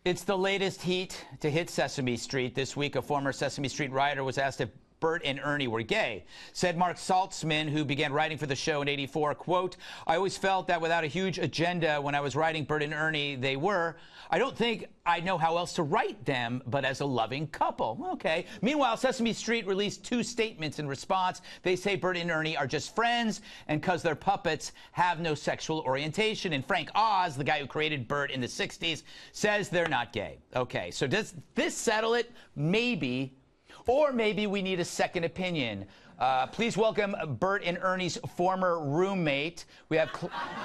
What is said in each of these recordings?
It's the latest heat to hit Sesame Street. This week, a former Sesame Street writer was asked if Bert and Ernie were gay. Said Mark Saltzman, who began writing for the show in '84, quote, "I always felt that without a huge agenda when I was writing Bert and Ernie, they were. I don't think I know how else to write them, but as a loving couple." Okay. Meanwhile, Sesame Street released two statements in response. They say Bert and Ernie are just friends, and because they're puppets, have no sexual orientation. And Frank Oz, the guy who created Bert in the '60s, says they're not gay. Okay, so does this settle it? Maybe. Or maybe we need a second opinion. Please welcome Bert and Ernie's former roommate. We have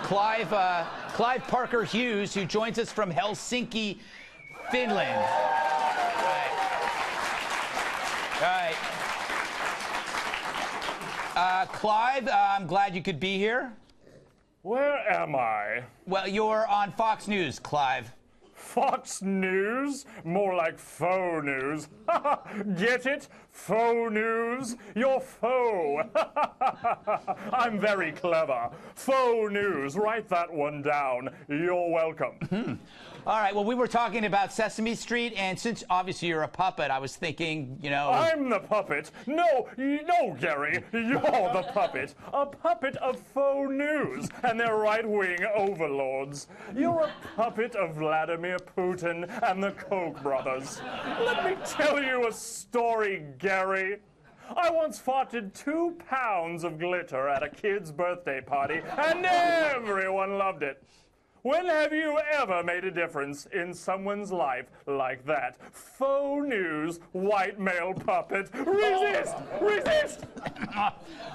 Clive Parker Hughes, who joins us from Helsinki, Finland. All right. Clive, I'm glad you could be here. Where am I? Well, you're on Fox News, Clive. Fox News? More like faux news. Get it? Faux news? You're faux. I'm very clever. Faux news. Write that one down. You're welcome. All right, well, we were talking about Sesame Street, and since obviously you're a puppet, I was thinking, you know... I'm the puppet. No, Gary, you're the puppet. A puppet of faux news and their right-wing overlords. You're a puppet of Vladimir Putin and the Koch brothers. Let me tell you a story, Gary. I once farted 2 pounds of glitter at a kid's birthday party, and everyone loved it. When have you ever made a difference in someone's life like that? Faux news, white male puppet. Resist! Resist! All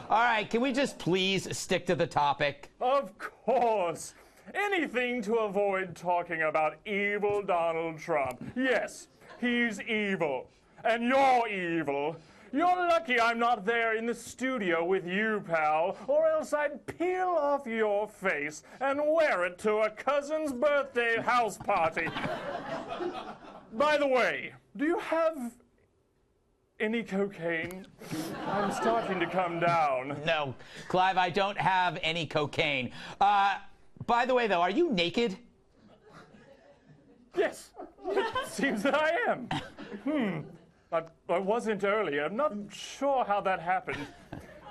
right, can we just please stick to the topic? Of course. Anything to avoid talking about evil Donald Trump. Yes, he's evil. And you're evil. You're lucky I'm not there in the studio with you, pal, or else I'd peel off your face and wear it to a cousin's birthday house party. By the way, do you have any cocaine? I'm starting to come down. No, Clive, I don't have any cocaine. By the way, though, are you naked? Yes, it seems that I am. I wasn't earlier. I'm not sure how that happened.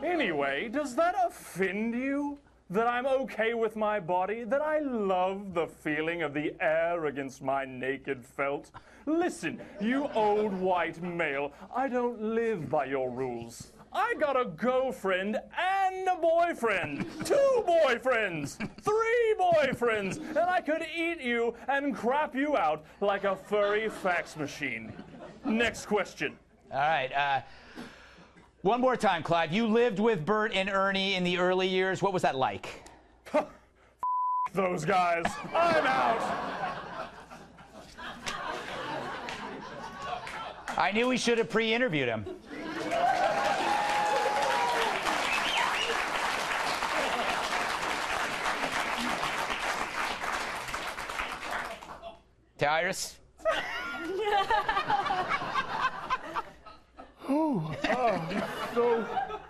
Anyway, does that offend you? That I'm okay with my body? That I love the feeling of the air against my naked felt? Listen, you old white male, I don't live by your rules. I got a girlfriend and a boyfriend. 2 boyfriends. 3 boyfriends. And I could eat you and crap you out like a furry fax machine. Next question. All right. One more time, Clive. You lived with Bert and Ernie in the early years. What was that like? Those guys. I'm out. I knew we should have pre-interviewed him. Tyrus?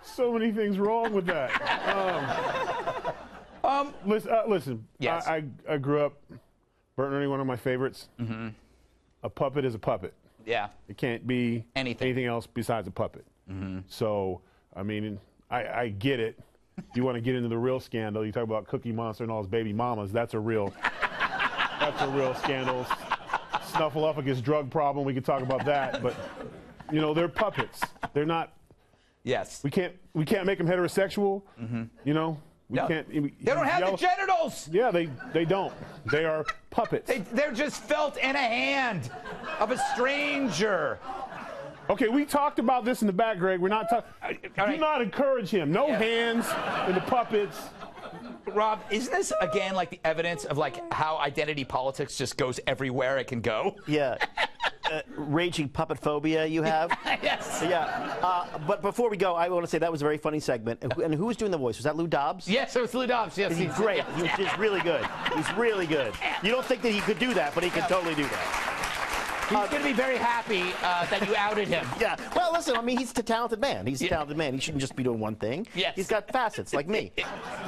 So many things wrong with that. Listen. Yes. I grew up. Bert and Ernie, one of my favorites. Mm-hmm. A puppet is a puppet. Yeah. It can't be anything else besides a puppet. Mm-hmm. So, I mean, I get it. You want to get into the real scandal. You talk about Cookie Monster and all his baby mamas. That's a real scandal. Snuffleupagus drug problem. We could talk about that, but you know, they're puppets. They're not. Yes. We can't make them heterosexual. Mm-hmm. You know, we can't. They don't have the genitals. Yeah, they don't. They are puppets. They're just felt in a hand of a stranger. Okay, we talked about this in the back, Greg. We're not talking. Do not encourage him. No hands in the puppets. Rob, isn't this again like the evidence of like how identity politics just goes everywhere it can go? Yeah. Raging puppet phobia you have? Yes. Yeah. But before we go, I want to say that was a very funny segment. And who was doing the voice? Was that Lou Dobbs? Yes, it was Lou Dobbs. Yes, he's great. He's really good. He's really good. You don't think that he could do that, but he can totally do that. He's going to be very happy that you outed him. Yeah. Well, listen, I mean, he's a talented man. He's a talented man. He shouldn't just be doing one thing. Yes. He's got facets like me.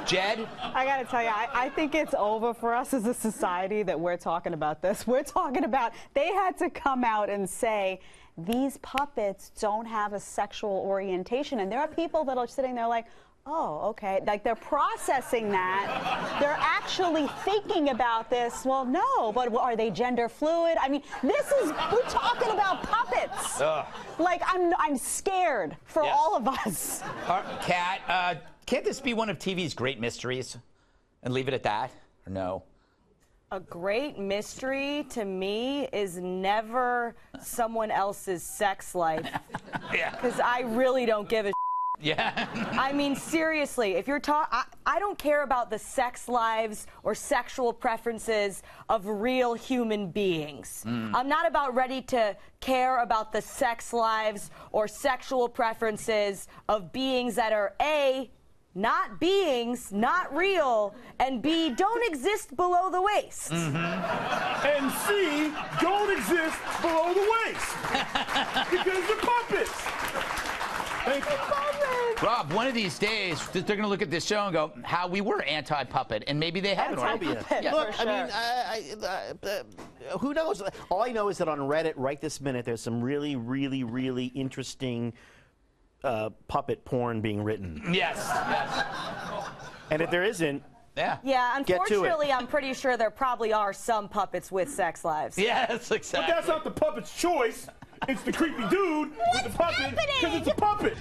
Jed? I got to tell you, I think it's over for us as a society that we're talking about this. We're talking about they had to come out and say, these puppets don't have a sexual orientation. And there are people that are sitting there like, oh, okay. Like, they're processing that. They're actually thinking about this. Well, no, but are they gender fluid? I mean, we're talking about puppets. Ugh. Like, I'm scared for all of us. Kat, can't this be one of TV's great mysteries? And leave it at that? Or no? A great mystery to me is never someone else's sex life. Yeah. Because I really don't give a Yeah. I mean, seriously, if you're I don't care about the sex lives or sexual preferences of real human beings. I'm not about ready to care about the sex lives or sexual preferences of beings that are A, not beings, not real, and B, don't exist below the waist. And C, don't exist below the waist. Because they're puppets. Thank you. Rob, one of these days, they're going to look at this show and go, how we were anti-puppet, and maybe they haven't. Anti-puppet, Yeah. Look, for sure. I mean, who knows? All I know is that on Reddit right this minute, there's some really, really, really interesting puppet porn being written. Yes. And if there isn't, Yeah. Yeah, Get to it. unfortunately, I'm pretty sure there probably are some puppets with sex lives. Yes, exactly. but that's not the puppet's choice. It's the creepy dude with the puppet because it's a puppet.